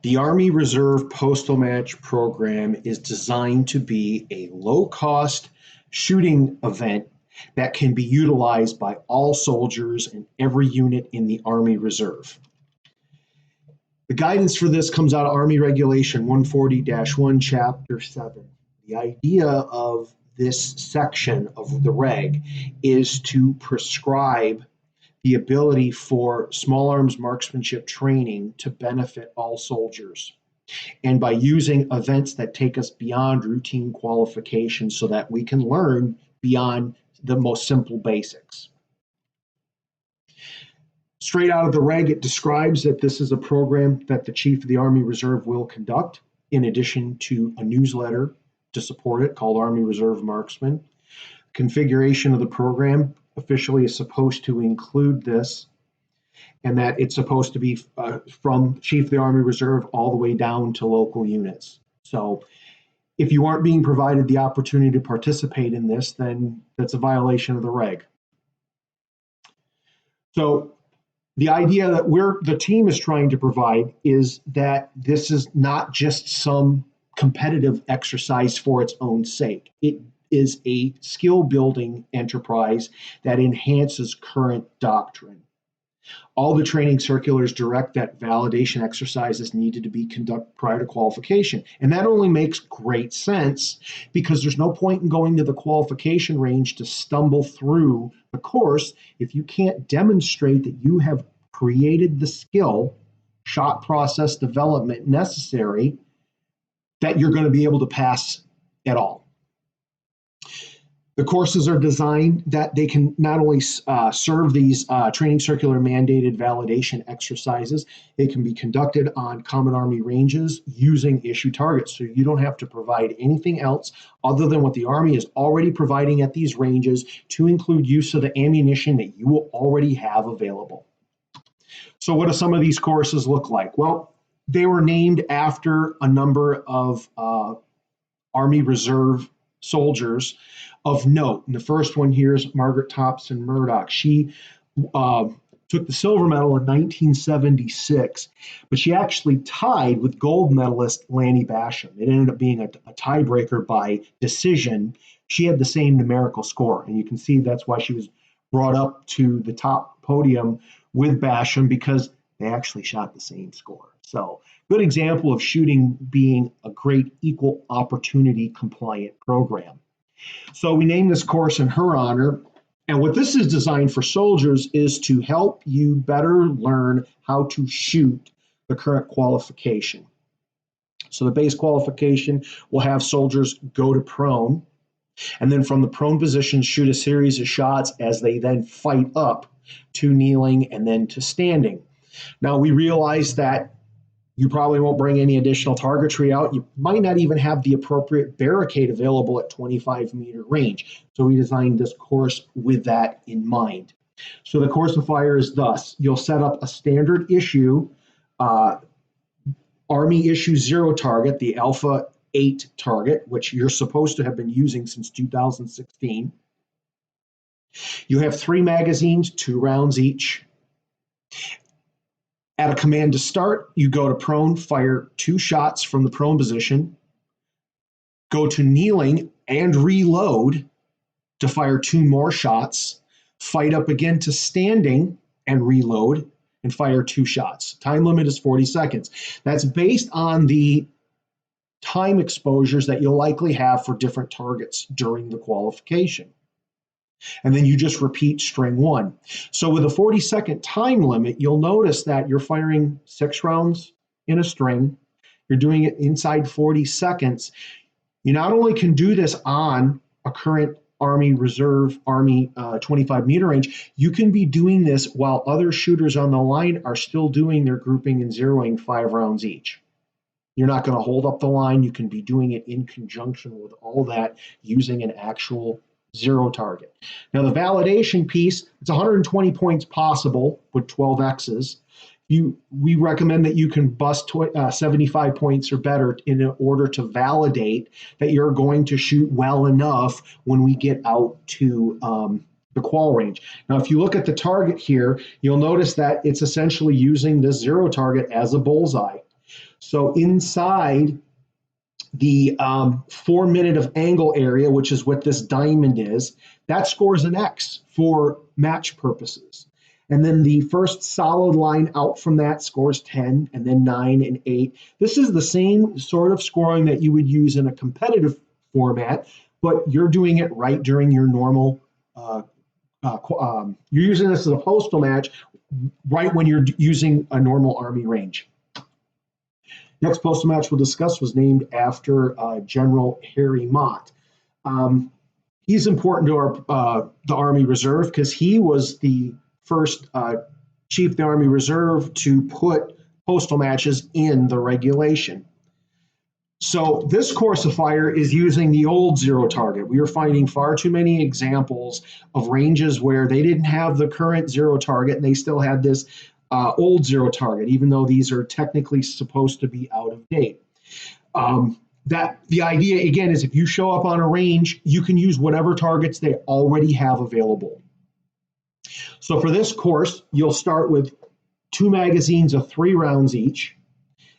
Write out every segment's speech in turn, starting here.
The Army Reserve Postal Match program is designed to be a low-cost shooting event that can be utilized by all soldiers and every unit in the Army Reserve. The guidance for this comes out of Army Regulation 140-1, Chapter 7. The idea of this section of the reg is to prescribe the ability for small arms marksmanship training to benefit all soldiers. And by using events that take us beyond routine qualifications so that we can learn beyond the most simple basics. Straight out of the reg, it describes that this is a program that the Chief of the Army Reserve will conduct, in addition to a newsletter to support it called Army Reserve Marksman. Configuration of the program officially is supposed to include this, and that it's supposed to be from Chief of the Army Reserve all the way down to local units. So if you aren't being provided the opportunity to participate in this, then that's a violation of the reg. So the idea that the team is trying to provide is that this is not just some competitive exercise for its own sake. It is a skill building enterprise that enhances current doctrine. All the training circulars direct that validation exercises needed to be conducted prior to qualification. And that only makes great sense because there's no point in going to the qualification range to stumble through the course if you can't demonstrate that you have created the skill, shot process development necessary that you're going to be able to pass at all. The courses are designed that they can not only serve these training circular mandated validation exercises, they can be conducted on common Army ranges using issue targets. So you don't have to provide anything else other than what the Army is already providing at these ranges, to include use of the ammunition that you will already have available. So what do some of these courses look like? Well, they were named after a number of Army Reserve soldiers of note. And the first one here is Margaret Thompson Mundoch. She took the silver medal in 1976, but she actually tied with gold medalist Lanny Basham. It ended up being a tiebreaker by decision. She had the same numerical score, and you can see that's why she was brought up to the top podium with Basham, because they actually shot the same score. So good example of shooting being a great equal opportunity compliant program. So we named this course in her honor. And what this is designed for soldiers is to help you better learn how to shoot the current qualification. So the base qualification will have soldiers go to prone, and then from the prone position, shoot a series of shots as they then fight up to kneeling and then to standing. Now, we realize that you probably won't bring any additional targetry out. You might not even have the appropriate barricade available at 25-meter range. So we designed this course with that in mind. So the course of fire is thus: you'll set up a standard issue, Army issue 0 target, the Alpha 8 target, which you're supposed to have been using since 2016. You have 3 magazines, 2 rounds each. At a command to start, you go to prone, fire 2 shots from the prone position, go to kneeling and reload to fire 2 more shots, fight up again to standing and reload and fire 2 shots. Time limit is 40 seconds. That's based on the time exposures that you'll likely have for different targets during the qualification. And then you just repeat string 1. So with a 40-second time limit, you'll notice that you're firing 6 rounds in a string. You're doing it inside 40 seconds. You not only can do this on a current Army Reserve, Army 25-meter range, you can be doing this while other shooters on the line are still doing their grouping and zeroing 5 rounds each. You're not going to hold up the line. You can be doing it in conjunction with all that using an actual 0 target. Now the validation piece, it's 120 points possible with 12 X's. We recommend that you can bust 75 points or better in order to validate that you're going to shoot well enough when we get out to the qual range. Now, if you look at the target here, you'll notice that it's essentially using this 0 target as a bullseye. So inside the 4 minute of angle area, which is what this diamond is, that scores an X for match purposes. And then the first solid line out from that scores 10, and then 9 and 8. This is the same sort of scoring that you would use in a competitive format, but you're doing it right during your normal, you're using this as a postal match right when you're using a normal Army range. Next postal match we'll discuss was named after General Harry Mott. He's important to the Army Reserve because he was the first chief of the Army Reserve to put postal matches in the regulation. So this course of fire is using the old zero target. We are finding far too many examples of ranges where they didn't have the current zero target and they still had this old zero target, even though these are technically supposed to be out of date. That the idea again is if you show up on a range, you can use whatever targets they already have available. So for this course, you'll start with 2 magazines of 3 rounds each.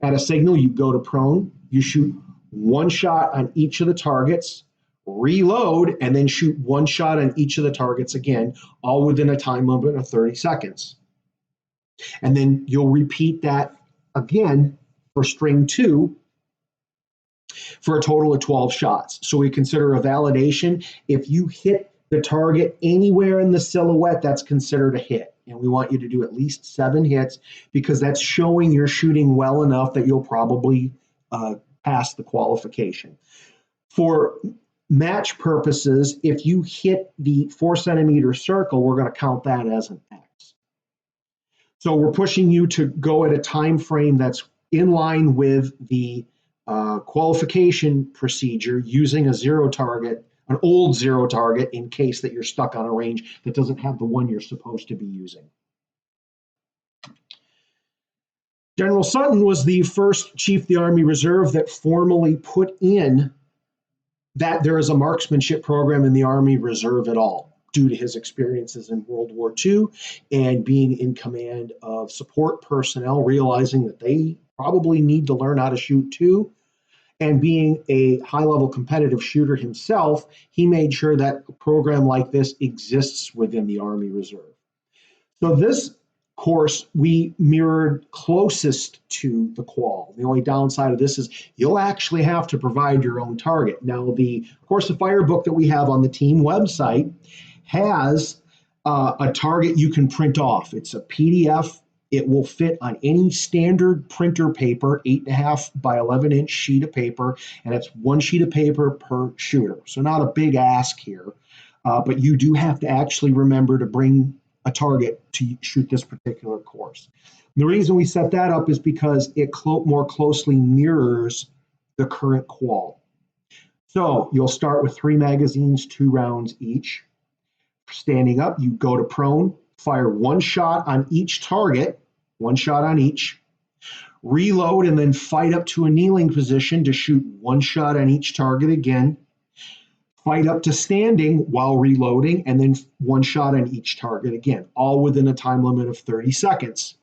At a signal, you go to prone, you shoot 1 shot on each of the targets, reload, and then shoot 1 shot on each of the targets again, all within a time limit of 30 seconds. And then you'll repeat that again for string 2 for a total of 12 shots. So we consider a validation. If you hit the target anywhere in the silhouette, that's considered a hit. And we want you to do at least 7 hits because that's showing you're shooting well enough that you'll probably pass the qualification. For match purposes, if you hit the 4 centimeter circle, we're going to count that as an X. So we're pushing you to go at a time frame that's in line with the qualification procedure using a zero target, an old zero target, in case that you're stuck on a range that doesn't have the one you're supposed to be using. General Sutton was the first chief of the Army Reserve that formally put in that there is a marksmanship program in the Army Reserve at all, due to his experiences in World War II and being in command of support personnel, realizing that they probably need to learn how to shoot too. And being a high-level competitive shooter himself, he made sure that a program like this exists within the Army Reserve. So this course we mirrored closest to the qual. The only downside of this is you'll actually have to provide your own target. Now, the course of fire book that we have on the team website has a target you can print off. It's a PDF. It will fit on any standard printer paper, 8.5 by 11 inch sheet of paper, and it's 1 sheet of paper per shooter. So not a big ask here, but you do have to actually remember to bring a target to shoot this particular course. And the reason we set that up is because it more closely mirrors the current qual. So you'll start with 3 magazines, 2 rounds each. Standing up, you go to prone, fire 1 shot on each target, 1 shot on each, reload, and then fight up to a kneeling position to shoot 1 shot on each target again, fight up to standing while reloading, and then 1 shot on each target again, all within a time limit of 30 seconds.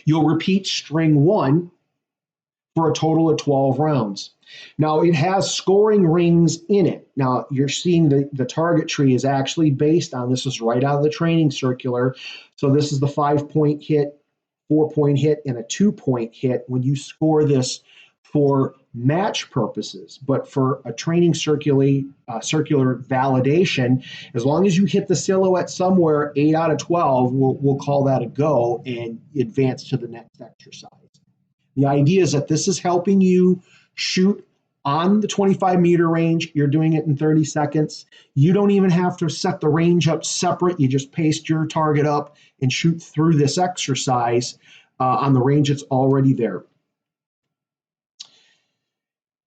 You'll repeat string 1 for a total of 12 rounds. Now, it has scoring rings in it. Now, you're seeing the target tree is actually based on, this is right out of the training circular. So this is the 5-point hit, 4-point hit, and a 2-point hit when you score this for match purposes. But for a training circular validation, as long as you hit the silhouette somewhere, 8 out of 12, we'll call that a go and advance to the next exercise. The idea is that this is helping you shoot on the 25-meter range. You're doing it in 30 seconds. You don't even have to set the range up separate. You just paste your target up and shoot through this exercise on the range that's already there.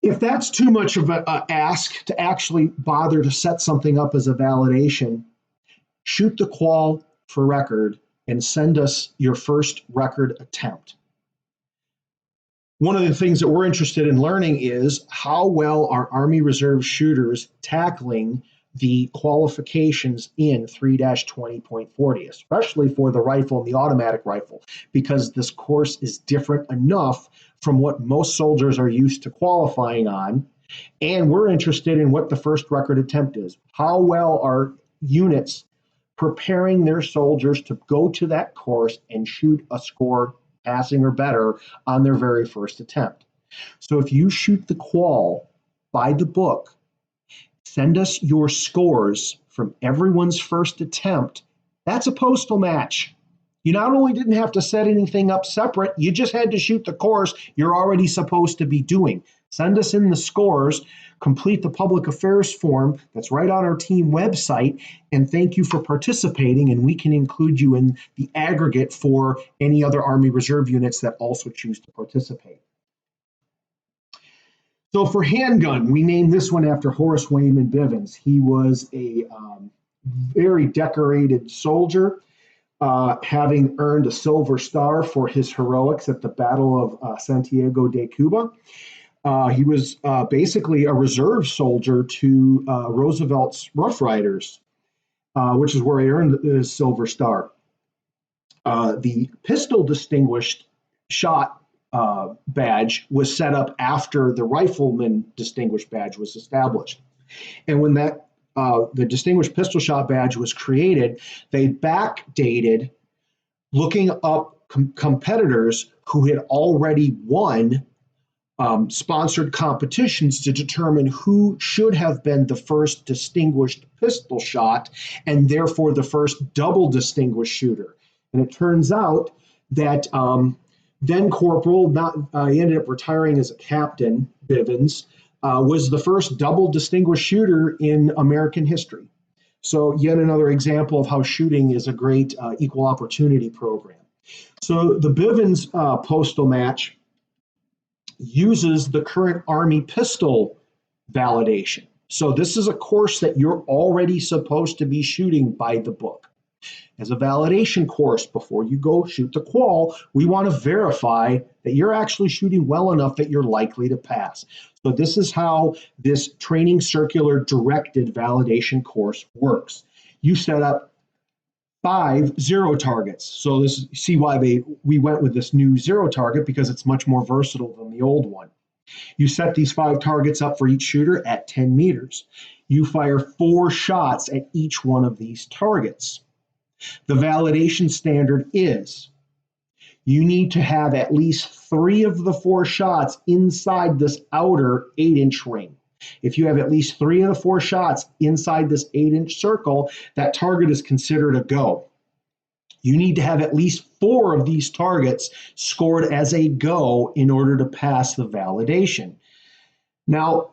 If that's too much of an ask to actually bother to set something up as a validation, shoot the qual for record and send us your first record attempt. One of the things that we're interested in learning is how well are Army Reserve shooters tackling the qualifications in 3-20.40, especially for the rifle and the automatic rifle, because this course is different enough from what most soldiers are used to qualifying on. And we're interested in what the first record attempt is. How well are units preparing their soldiers to go to that course and shoot a score passing or better on their very first attempt? So if you shoot the qual by the book, send us your scores from everyone's first attempt. That's a postal match. You not only didn't have to set anything up separate, you just had to shoot the course you're already supposed to be doing. Send us in the scores, complete the public affairs form that's right on our team website, and thank you for participating, and we can include you in the aggregate for any other Army Reserve units that also choose to participate. So for handgun, we named this one after Horace Wayman Bivens. He was a very decorated soldier, having earned a Silver Star for his heroics at the Battle of Santiago de Cuba. He was basically a reserve soldier to Roosevelt's Rough Riders, which is where he earned his Silver Star. The pistol distinguished shot badge was set up after the rifleman distinguished badge was established. And when that the distinguished pistol shot badge was created, they backdated looking up competitors who had already won sponsored competitions to determine who should have been the first distinguished pistol shot and therefore the first double distinguished shooter. And it turns out that then Corporal, he ended up retiring as a captain, Bivens, was the first double distinguished shooter in American history. So yet another example of how shooting is a great equal opportunity program. So the Bivens postal match uses the current Army pistol validation. So this is a course that you're already supposed to be shooting by the book. As a validation course, before you go shoot the qual, we want to verify that you're actually shooting well enough that you're likely to pass. So this is how this training circular directed validation course works. You set up 5 zero targets. So this see why we went with this new zero target, because it's much more versatile than the old one. You set these 5 targets up for each shooter at 10 meters. You fire 4 shots at each one of these targets. The validation standard is you need to have at least 3 of the 4 shots inside this outer 8-inch ring. If you have at least 3 of the 4 shots inside this 8-inch circle, that target is considered a go. You need to have at least 4 of these targets scored as a go in order to pass the validation. Now,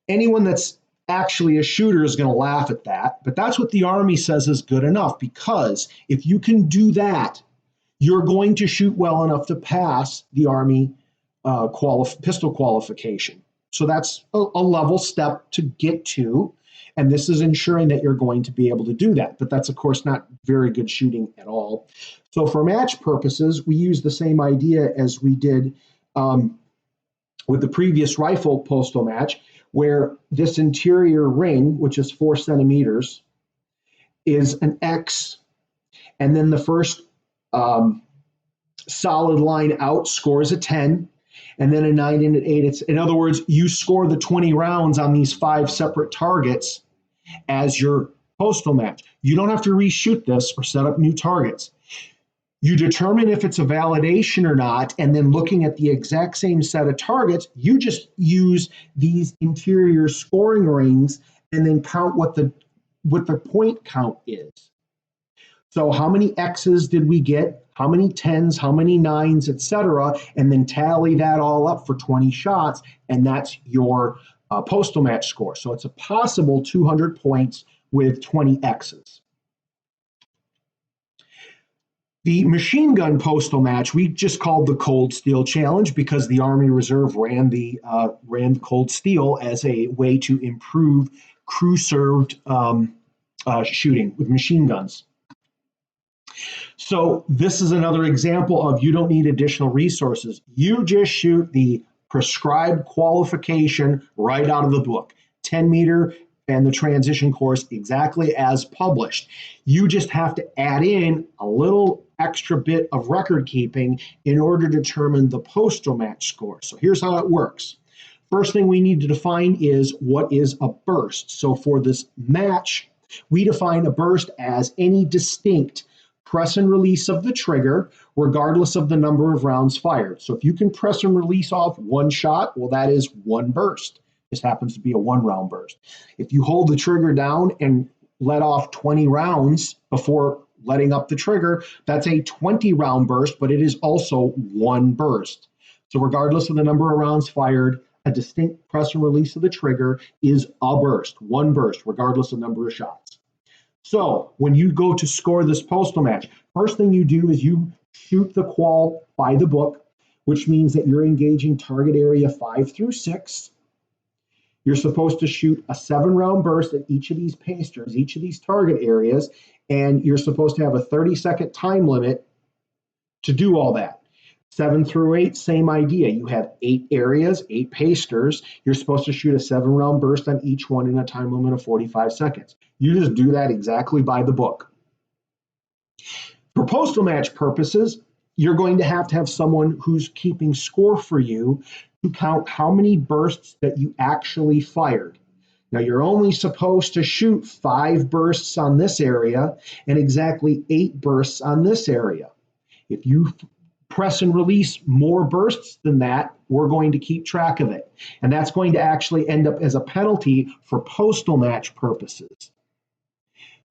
anyone that's actually a shooter is going to laugh at that, but that's what the Army says is good enough, because if you can do that, you're going to shoot well enough to pass the Army pistol qualification. So that's a level step to get to, and this is ensuring that you're going to be able to do that. But that's, of course, not very good shooting at all. So for match purposes, we use the same idea as we did with the previous rifle postal match, where this interior ring, which is 4 centimeters, is an X, and then the first solid line out scores a 10, and then a 9 and an 8. It's, in other words, you score the 20 rounds on these 5 separate targets as your postal match. You don't have to reshoot this or set up new targets. You determine if it's a validation or not, and then looking at the exact same set of targets, you just use these interior scoring rings and then count what the point count is. So how many X's did we get? How many 10s, how many 9s, etc., and then tally that all up for 20 shots, and that's your postal match score. So it's a possible 200 points with 20 X's. The machine gun postal match we just called the Cold Steel Challenge because the Army Reserve ran the Cold Steel as a way to improve crew-served shooting with machine guns. So this is another example of you don't need additional resources. You just shoot the prescribed qualification right out of the book. 10-meter and the transition course exactly as published. You just have to add in a little extra bit of record keeping in order to determine the postal match score. So here's how it works. First thing we need to define is what is a burst. So for this match, we define a burst as any distinct press and release of the trigger, regardless of the number of rounds fired. So if you can press and release off one shot, well, that is one burst. This happens to be a 1-round burst. If you hold the trigger down and let off 20 rounds before letting up the trigger, that's a 20-round burst, but it is also one burst. So regardless of the number of rounds fired, a distinct press and release of the trigger is a burst, one burst, regardless of number of shots. So when you go to score this postal match, first thing you do is you shoot the qual by the book, which means that you're engaging target area 5 through 6. You're supposed to shoot a 7-round burst at each of these pasters, each of these target areas, and you're supposed to have a 30-second time limit to do all that. 7 through 8, same idea. You have 8 areas, 8 pasters. You're supposed to shoot a 7-round burst on each one in a time limit of 45 seconds. You just do that exactly by the book. For postal match purposes, you're going to have someone who's keeping score for you to count how many bursts that you actually fired. Now, you're only supposed to shoot 5 bursts on this area and exactly 8 bursts on this area. If you press and release more bursts than that, we're going to keep track of it. And that's going to actually end up as a penalty for postal match purposes.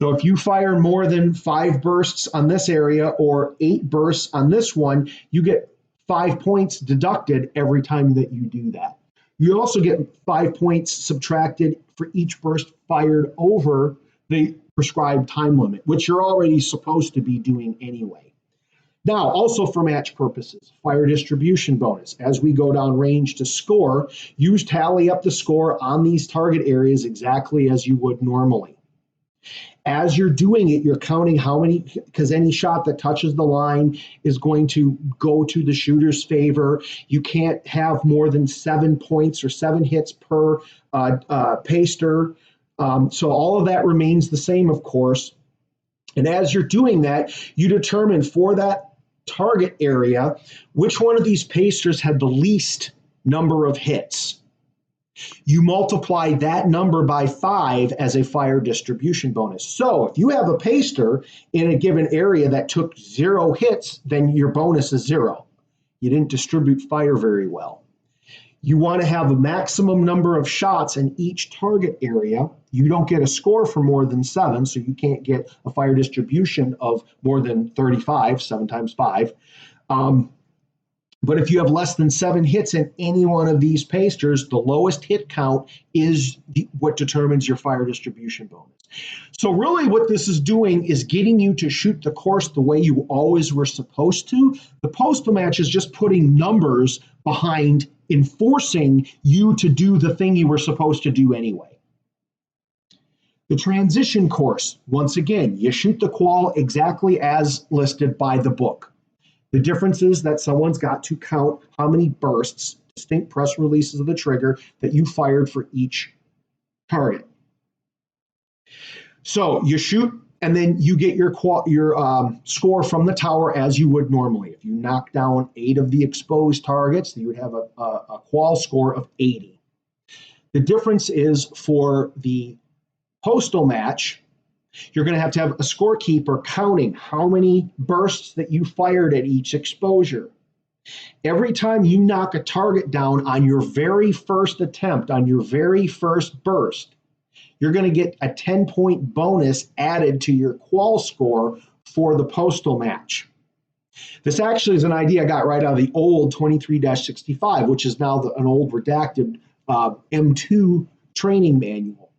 So if you fire more than 5 bursts on this area or 8 bursts on this one, you get 5 points deducted every time that you do that. You also get 5 points subtracted for each burst fired over the prescribed time limit, which you're already supposed to be doing anyway. Now, also for match purposes, fire distribution bonus. As we go down range to score, you tally up the score on these target areas exactly as you would normally. As you're doing it, you're counting how many, because any shot that touches the line is going to go to the shooter's favor. You can't have more than 7 points or 7 hits per paster. So all of that remains the same, of course. And as you're doing that, you determine for that target area which one of these pasters had the least number of hits. You multiply that number by 5 as a fire distribution bonus. So if you have a paster in a given area that took 0 hits, then your bonus is 0. You didn't distribute fire very well. You want to have a maximum number of shots in each target area. You don't get a score for more than 7, so you can't get a fire distribution of more than 35, 7 times 5. But if you have less than 7 hits in any one of these pasters, the lowest hit count is what determines your fire distribution bonus. So really what this is doing is getting you to shoot the course the way you always were supposed to. The postal match is just putting numbers behind enforcing you to do the thing you were supposed to do anyway. The transition course, once again, you shoot the qual exactly as listed by the book. The difference is that someone's got to count how many bursts, distinct press releases of the trigger, that you fired for each target. So you shoot, and then you get your score from the tower as you would normally. If you knock down 8 of the exposed targets, you would have a qual score of 80. The difference is for the postal match, you're going to have a scorekeeper counting how many bursts that you fired at each exposure. Every time you knock a target down on your very first attempt, on your very first burst, you're going to get a 10-point bonus added to your qual score for the postal match. This actually is an idea I got right out of the old 23-65, which is now an old redacted M2 training manual.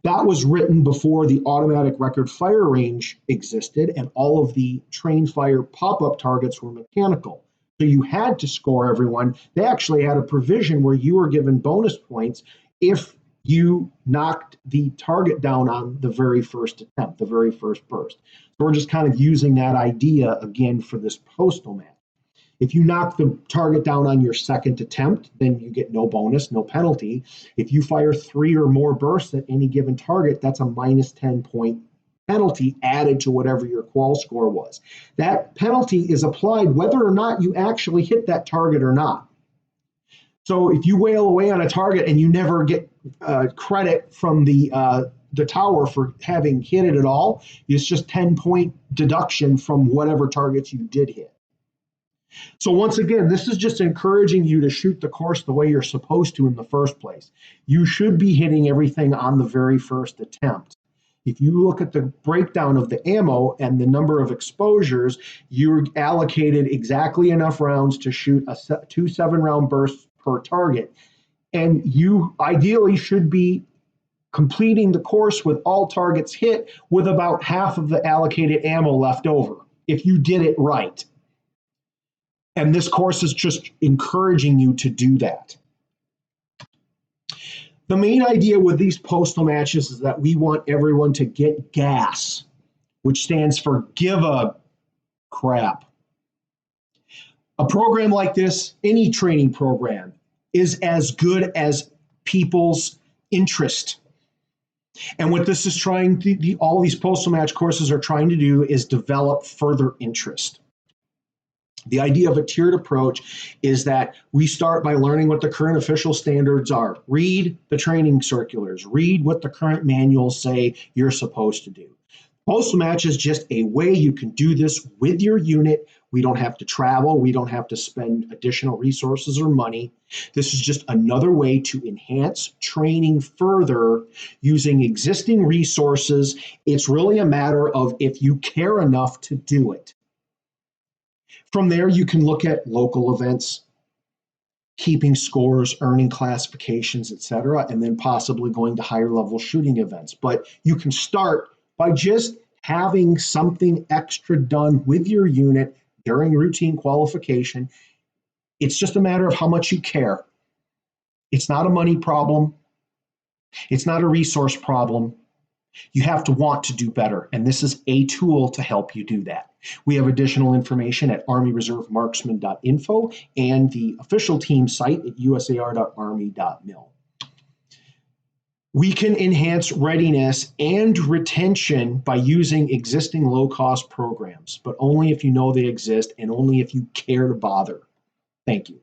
That was written before the automatic record fire range existed, and all of the train fire pop-up targets were mechanical. So you had to score everyone. They actually had a provision where you were given bonus points if you knocked the target down on the very first attempt, the very first burst. So we're just kind of using that idea again for this postal match. If you knock the target down on your second attempt, then you get no bonus, no penalty. If you fire 3 or more bursts at any given target, that's a minus 10 point penalty added to whatever your qual score was. That penalty is applied whether or not you actually hit that target or not. So if you wail away on a target and you never get credit from the tower for having hit it at all, it's just 10-point deduction from whatever targets you did hit. So once again, this is just encouraging you to shoot the course the way you're supposed to in the first place. You should be hitting everything on the very first attempt. If you look at the breakdown of the ammo and the number of exposures, you're allocated exactly enough rounds to shoot 2 7-round bursts per target. And you ideally should be completing the course with all targets hit with about half of the allocated ammo left over, if you did it right. And this course is just encouraging you to do that. The main idea with these postal matches is that we want everyone to get gas, which stands for give a crap. A program like this, any training program, is as good as people's interest. And what this is trying to, all these postal match courses are trying to do is develop further interest. The idea of a tiered approach is that we start by learning what the current official standards are. Read the training circulars. Read what the current manuals say you're supposed to do. Postal match is just a way you can do this with your unit. We don't have to travel. We don't have to spend additional resources or money. This is just another way to enhance training further using existing resources. It's really a matter of if you care enough to do it. From there, you can look at local events, keeping scores, earning classifications, etc., and then possibly going to higher level shooting events. But you can start by just having something extra done with your unit during routine qualification. It's just a matter of how much you care. It's not a money problem. It's not a resource problem. You have to want to do better, and this is a tool to help you do that. We have additional information at armyreservemarksman.info and the official team site at usar.army.mil. We can enhance readiness and retention by using existing low-cost programs, but only if you know they exist and only if you care to bother. Thank you.